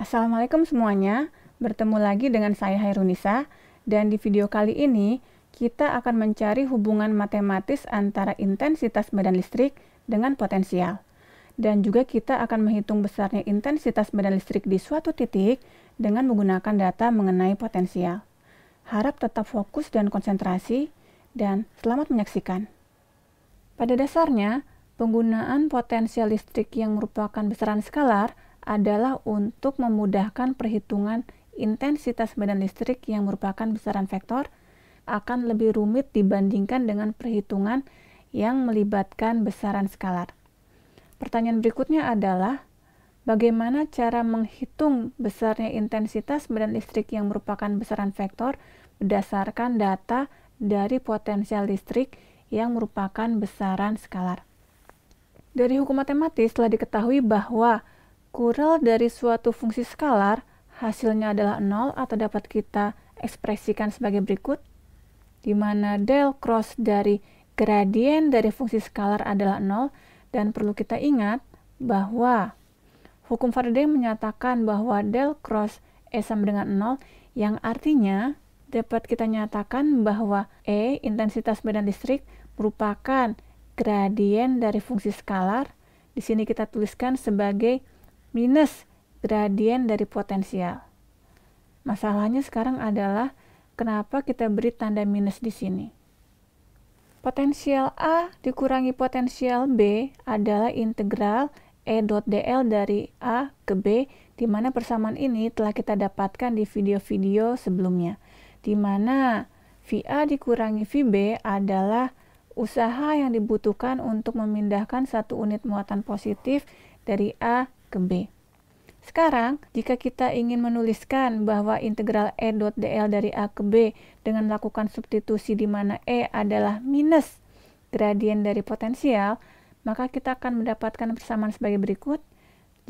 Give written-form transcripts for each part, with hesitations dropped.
Assalamualaikum semuanya, bertemu lagi dengan saya Hairunisa, dan di video kali ini kita akan mencari hubungan matematis antara intensitas medan listrik dengan potensial. Dan juga kita akan menghitung besarnya intensitas medan listrik di suatu titik dengan menggunakan data mengenai potensial. Harap tetap fokus dan konsentrasi, dan selamat menyaksikan. Pada dasarnya, penggunaan potensial listrik yang merupakan besaran skalar adalah untuk memudahkan perhitungan intensitas medan listrik yang merupakan besaran vektor akan lebih rumit dibandingkan dengan perhitungan yang melibatkan besaran skalar. Pertanyaan berikutnya adalah, bagaimana cara menghitung besarnya intensitas medan listrik yang merupakan besaran vektor berdasarkan data dari potensial listrik yang merupakan besaran skalar? Dari hukum matematis telah diketahui bahwa kurel dari suatu fungsi skalar hasilnya adalah 0 atau dapat kita ekspresikan sebagai berikut, di mana del cross dari gradien dari fungsi skalar adalah 0, dan perlu kita ingat bahwa hukum Faraday menyatakan bahwa del cross E sama dengan 0, yang artinya dapat kita nyatakan bahwa E, intensitas medan listrik, merupakan gradien dari fungsi skalar. Di sini kita tuliskan sebagai minus gradien dari potensial. Masalahnya sekarang adalah kenapa kita beri tanda minus di sini. Potensial A dikurangi potensial B adalah integral E dot dl dari A ke B, di mana persamaan ini telah kita dapatkan di video-video sebelumnya, di mana VA dikurangi VB adalah usaha yang dibutuhkan untuk memindahkan satu unit muatan positif dari A ke B. Sekarang, jika kita ingin menuliskan bahwa integral E dot dl dari A ke B dengan melakukan substitusi di mana E adalah minus gradien dari potensial, maka kita akan mendapatkan persamaan sebagai berikut.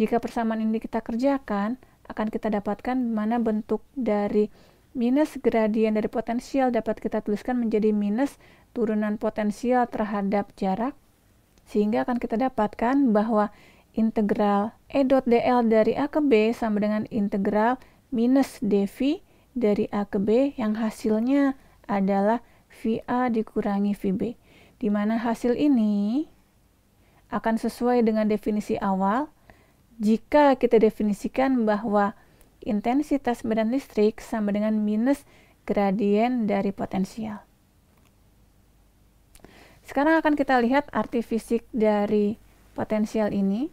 Jika persamaan ini kita kerjakan, akan kita dapatkan di mana bentuk dari minus gradien dari potensial dapat kita tuliskan menjadi minus turunan potensial terhadap jarak, sehingga akan kita dapatkan bahwa integral E dot dl dari A ke B sama dengan integral minus dV dari A ke B yang hasilnya adalah VA dikurangi VB, di mana hasil ini akan sesuai dengan definisi awal jika kita definisikan bahwa intensitas medan listrik sama dengan minus gradien dari potensial. Sekarang akan kita lihat arti fisik dari potensial ini.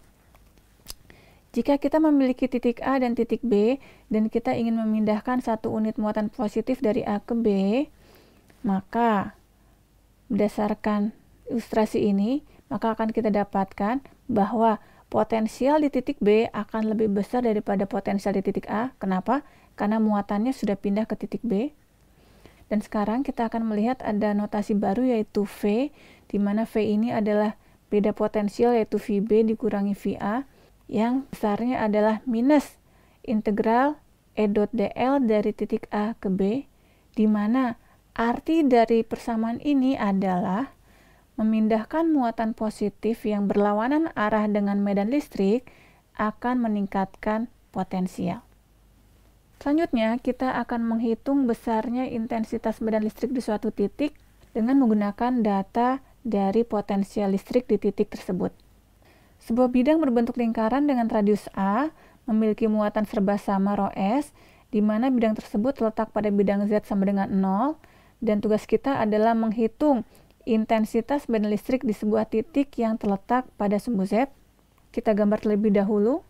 Jika kita memiliki titik A dan titik B, dan kita ingin memindahkan satu unit muatan positif dari A ke B, maka berdasarkan ilustrasi ini, maka akan kita dapatkan bahwa potensial di titik B akan lebih besar daripada potensial di titik A. Kenapa? Karena muatannya sudah pindah ke titik B. Dan sekarang kita akan melihat ada notasi baru yaitu V, di mana V ini adalah beda potensial yaitu VB dikurangi VA, yang besarnya adalah minus integral E dot dl dari titik A ke B, di mana arti dari persamaan ini adalah memindahkan muatan positif yang berlawanan arah dengan medan listrik akan meningkatkan potensial. Selanjutnya, kita akan menghitung besarnya intensitas medan listrik di suatu titik dengan menggunakan data dari potensial listrik di titik tersebut. Sebuah bidang berbentuk lingkaran dengan radius A memiliki muatan serba sama rho S, di mana bidang tersebut terletak pada bidang Z sama dengan 0, dan tugas kita adalah menghitung intensitas medan listrik di sebuah titik yang terletak pada sumbu Z. Kita gambar terlebih dahulu.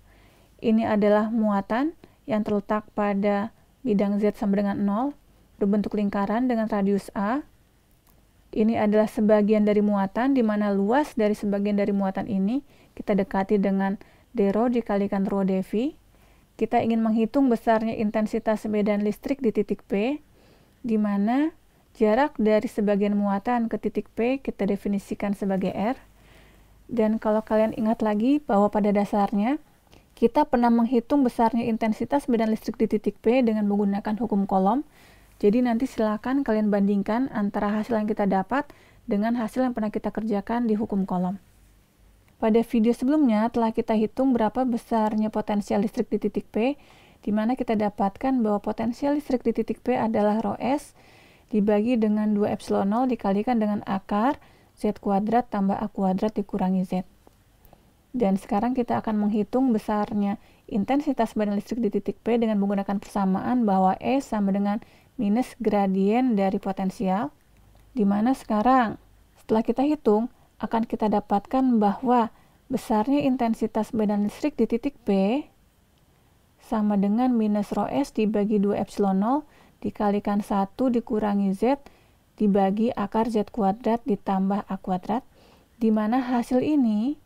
Ini adalah muatan yang terletak pada bidang Z sama dengan 0, berbentuk lingkaran dengan radius A. Ini adalah sebagian dari muatan, di mana luas dari sebagian dari muatan ini kita dekati dengan d rho dikalikan rho dV. Kita ingin menghitung besarnya intensitas medan listrik di titik P, di mana jarak dari sebagian muatan ke titik P kita definisikan sebagai R. Dan kalau kalian ingat lagi bahwa pada dasarnya kita pernah menghitung besarnya intensitas medan listrik di titik P dengan menggunakan hukum Coulomb. Jadi nanti silakan kalian bandingkan antara hasil yang kita dapat dengan hasil yang pernah kita kerjakan di hukum Coulomb. Pada video sebelumnya telah kita hitung berapa besarnya potensial listrik di titik P, di mana kita dapatkan bahwa potensial listrik di titik P adalah rho S dibagi dengan 2 epsilon 0 dikalikan dengan akar Z kuadrat tambah A kuadrat dikurangi Z. Dan sekarang kita akan menghitung besarnya intensitas badan listrik di titik P dengan menggunakan persamaan bahwa E sama dengan minus gradien dari potensial, di mana sekarang setelah kita hitung akan kita dapatkan bahwa besarnya intensitas badan listrik di titik P sama dengan minus rho S dibagi 2 epsilon 0 dikalikan 1 dikurangi Z dibagi akar Z kuadrat ditambah A kuadrat, di mana hasil ini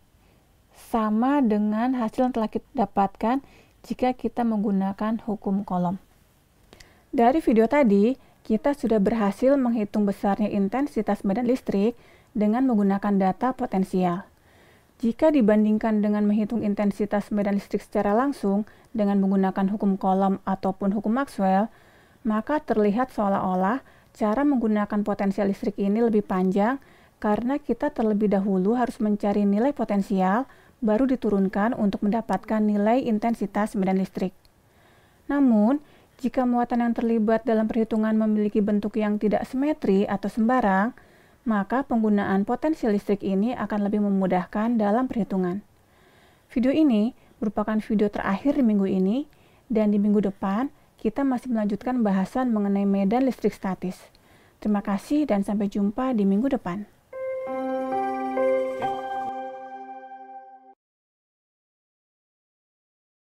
sama dengan hasil yang telah kita dapatkan jika kita menggunakan hukum kolom. Dari video tadi, kita sudah berhasil menghitung besarnya intensitas badan listrik dengan menggunakan data potensial. Jika dibandingkan dengan menghitung intensitas medan listrik secara langsung dengan menggunakan hukum kolom ataupun hukum Maxwell, maka terlihat seolah-olah cara menggunakan potensial listrik ini lebih panjang karena kita terlebih dahulu harus mencari nilai potensial baru diturunkan untuk mendapatkan nilai intensitas medan listrik. Namun, jika muatan yang terlibat dalam perhitungan memiliki bentuk yang tidak simetri atau sembarang, maka penggunaan potensial listrik ini akan lebih memudahkan dalam perhitungan. Video ini merupakan video terakhir di minggu ini, dan di minggu depan kita masih melanjutkan bahasan mengenai medan listrik statis. Terima kasih dan sampai jumpa di minggu depan.